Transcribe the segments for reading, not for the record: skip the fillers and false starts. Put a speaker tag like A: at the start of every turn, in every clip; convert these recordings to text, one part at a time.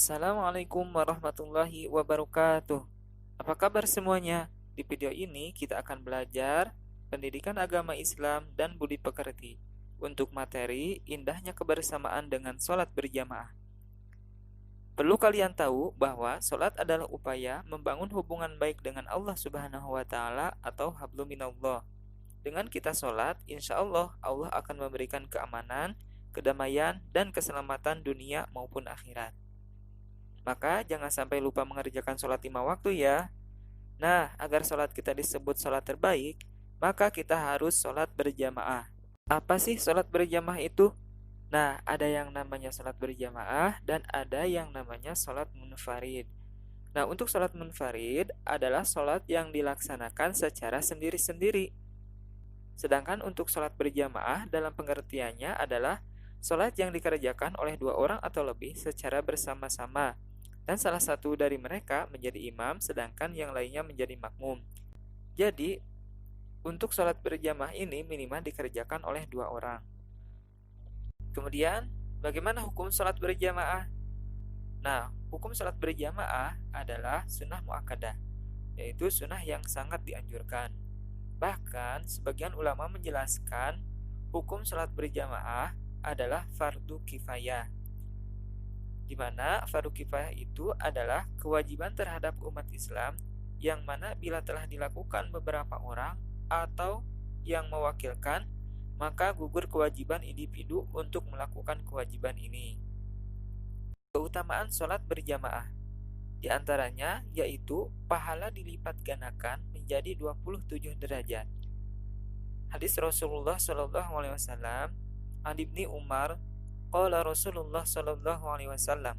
A: Assalamualaikum warahmatullahi wabarakatuh. Apa kabar semuanya? Di video ini kita akan belajar pendidikan agama Islam dan budi pekerti untuk materi indahnya kebersamaan dengan sholat berjamaah. Perlu kalian tahu bahwa sholat adalah upaya membangun hubungan baik dengan Allah Subhanahu wa Ta'ala atau hablum minallah. Dengan kita sholat, insya Allah Allah akan memberikan keamanan, kedamaian, dan keselamatan dunia maupun akhirat. Maka jangan sampai lupa mengerjakan sholat 5 waktu ya. Nah, agar sholat kita disebut sholat terbaik, maka kita harus sholat berjamaah. Apa sih sholat berjamaah itu? Nah, ada yang namanya sholat berjamaah dan ada yang namanya sholat munfarid. Nah, untuk sholat munfarid adalah sholat yang dilaksanakan secara sendiri-sendiri. Sedangkan untuk sholat berjamaah dalam pengertiannya adalah sholat yang dikerjakan oleh 2 orang atau lebih secara bersama-sama, dan salah satu dari mereka menjadi imam sedangkan yang lainnya menjadi makmum. Jadi, untuk sholat berjamaah ini minimal dikerjakan oleh 2 orang. Kemudian, bagaimana hukum sholat berjamaah? Nah, hukum sholat berjamaah adalah sunnah muakkadah, yaitu sunnah yang sangat dianjurkan. Bahkan, sebagian ulama menjelaskan hukum sholat berjamaah adalah fardu kifayah, di mana fardu kifayah itu adalah kewajiban terhadap umat Islam yang mana bila telah dilakukan beberapa orang atau yang mewakilkan, maka gugur kewajiban individu untuk melakukan kewajiban ini. Keutamaan sholat berjamaah di antaranya yaitu pahala dilipat gandakan menjadi 27 derajat. Hadis Rasulullah SAW an Ibni Umar qala Rasulullah sallallahu alaihi wasallam,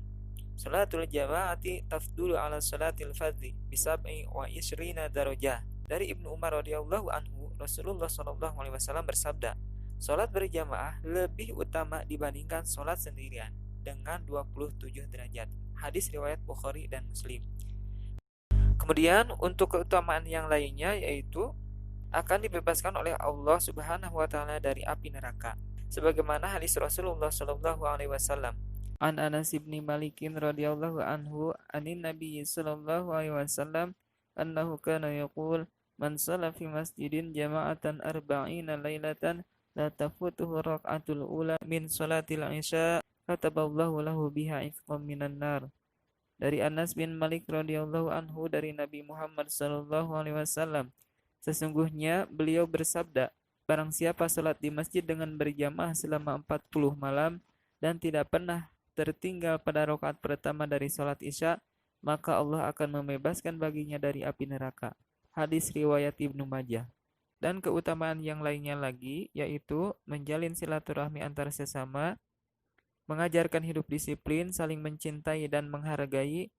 A: salatul jama'ati tafdulu ala salatil fardhi bisab'i wa ishrina darajah. Dari Ibnu Umar radhiyallahu anhu, Rasulullah sallallahu alaihi wasallam bersabda, salat berjamaah lebih utama dibandingkan salat sendirian dengan 27 derajat. Hadis riwayat Bukhari dan Muslim. Kemudian untuk keutamaan yang lainnya yaitu akan dibebaskan oleh Allah Subhanahu wa taala dari api neraka. Sebagaimana hadis Rasulullah sallallahu alaihi wasallam an Anas bin Malik radhiyallahu anhu anin Nabi sallallahu alaihi wasallam annahu kana yaqul man shalla fi masjidin jama'atan arba'ina lailatan la tafutuhu rak'atul ula min shalatil isya kataballahu lahu biha ifqam minan nar. Dari Anas bin Malik radhiyallahu anhu dari Nabi Muhammad sallallahu alaihi wasallam, sesungguhnya beliau bersabda, barang siapa salat di masjid dengan berjamaah selama 40 malam dan tidak pernah tertinggal pada rakaat pertama dari salat Isya, maka Allah akan membebaskan baginya dari api neraka. Hadis riwayat Ibnu Majah. Dan keutamaan yang lainnya lagi yaitu menjalin silaturahmi antar sesama, mengajarkan hidup disiplin, saling mencintai dan menghargai,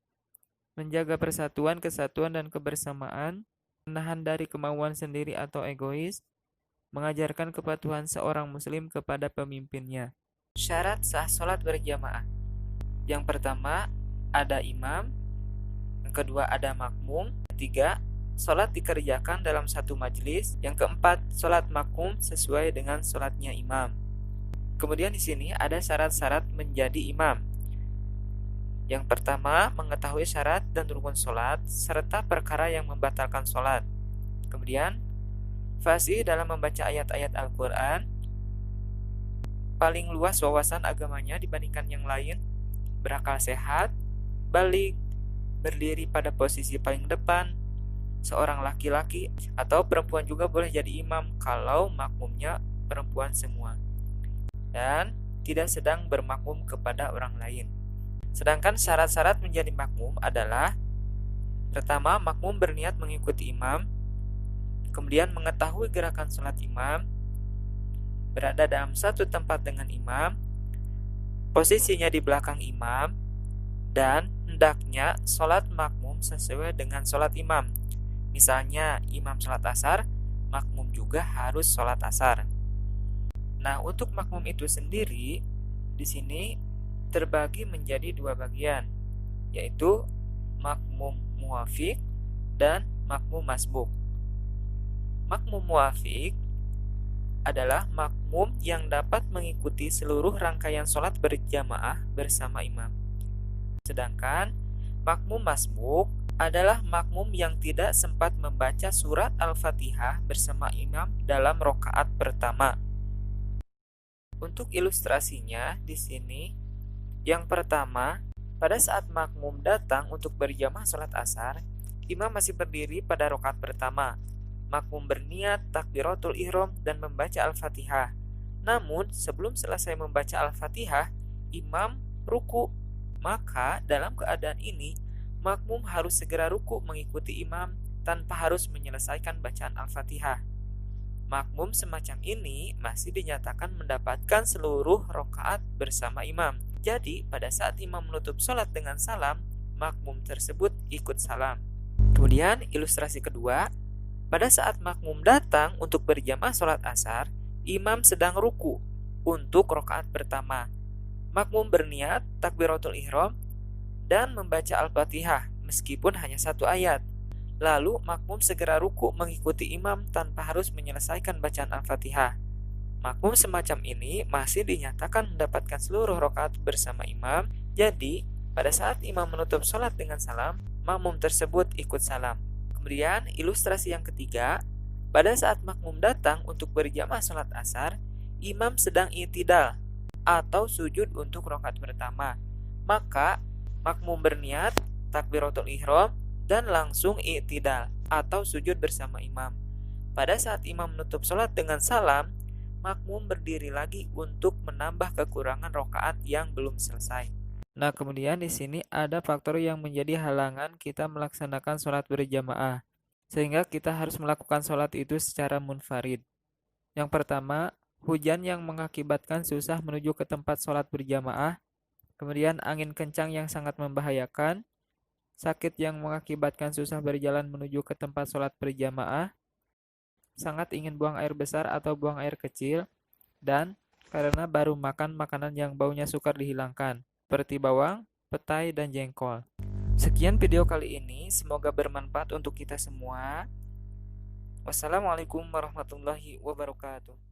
A: menjaga persatuan, kesatuan dan kebersamaan, menahan dari kemauan sendiri atau egois, mengajarkan kepatuhan seorang muslim kepada pemimpinnya. Syarat sah sholat berjamaah. Yang pertama, ada imam. Yang kedua, ada makmum. Ketiga, sholat dikerjakan dalam satu majelis. Yang keempat, sholat makmum sesuai dengan sholatnya imam. Kemudian di sini ada syarat-syarat menjadi imam. Yang pertama, mengetahui syarat dan rukun sholat serta perkara yang membatalkan sholat. Kemudian, fasih dalam membaca ayat-ayat Al-Quran, paling luas wawasan agamanya dibandingkan yang lain, berakal sehat, balik, berdiri pada posisi paling depan, seorang laki-laki atau perempuan juga boleh jadi imam kalau makmumnya perempuan semua, dan tidak sedang bermakmum kepada orang lain. Sedangkan syarat-syarat menjadi makmum adalah, pertama, makmum berniat mengikuti imam, kemudian mengetahui gerakan sholat imam, berada dalam satu tempat dengan imam, posisinya di belakang imam, dan hendaknya sholat makmum sesuai dengan sholat imam. Misalnya imam sholat asar, makmum juga harus sholat asar. Nah, untuk makmum itu sendiri di sini terbagi menjadi 2 bagian, yaitu makmum muwafiq dan makmum masbuk. Makmum muwafiq adalah makmum yang dapat mengikuti seluruh rangkaian sholat berjamaah bersama imam. Sedangkan makmum masbuk adalah makmum yang tidak sempat membaca surat Al-Fatihah bersama imam dalam rakaat pertama. Untuk ilustrasinya di sini, yang pertama, pada saat makmum datang untuk berjamaah sholat asar, imam masih berdiri pada rakaat pertama. Makmum berniat takbiratul ihram dan membaca Al-Fatihah. Namun, sebelum selesai membaca Al-Fatihah, imam ruku. Maka, dalam keadaan ini, makmum harus segera ruku mengikuti imam tanpa harus menyelesaikan bacaan Al-Fatihah. Makmum semacam ini masih dinyatakan mendapatkan seluruh rakaat bersama imam. Jadi, pada saat imam menutup sholat dengan salam, makmum tersebut ikut salam. Kemudian, ilustrasi kedua, pada saat makmum datang untuk berjamaah sholat asar, imam sedang ruku untuk rakaat pertama. Makmum berniat takbiratul ihram dan membaca Al-Fatihah meskipun hanya satu ayat. Lalu makmum segera ruku mengikuti imam tanpa harus menyelesaikan bacaan Al-Fatihah. Makmum semacam ini masih dinyatakan mendapatkan seluruh rakaat bersama imam. Jadi, pada saat imam menutup sholat dengan salam, makmum tersebut ikut salam. Kemudian, ilustrasi yang ketiga, pada saat makmum datang untuk berjamaah sholat asar, imam sedang i'tidal atau sujud untuk rakaat pertama. Maka, makmum berniat takbiratul ihram dan langsung i'tidal atau sujud bersama imam. Pada saat imam menutup sholat dengan salam, makmum berdiri lagi untuk menambah kekurangan rakaat yang belum selesai. Nah, kemudian di sini ada faktor yang menjadi halangan kita melaksanakan sholat berjamaah, sehingga kita harus melakukan sholat itu secara munfarid. Yang pertama, hujan yang mengakibatkan susah menuju ke tempat sholat berjamaah, kemudian angin kencang yang sangat membahayakan, sakit yang mengakibatkan susah berjalan menuju ke tempat sholat berjamaah, sangat ingin buang air besar atau buang air kecil, dan karena baru makan makanan yang baunya sukar dihilangkan, seperti bawang, petai, dan jengkol. Sekian video kali ini, semoga bermanfaat untuk kita semua. Wassalamualaikum warahmatullahi wabarakatuh.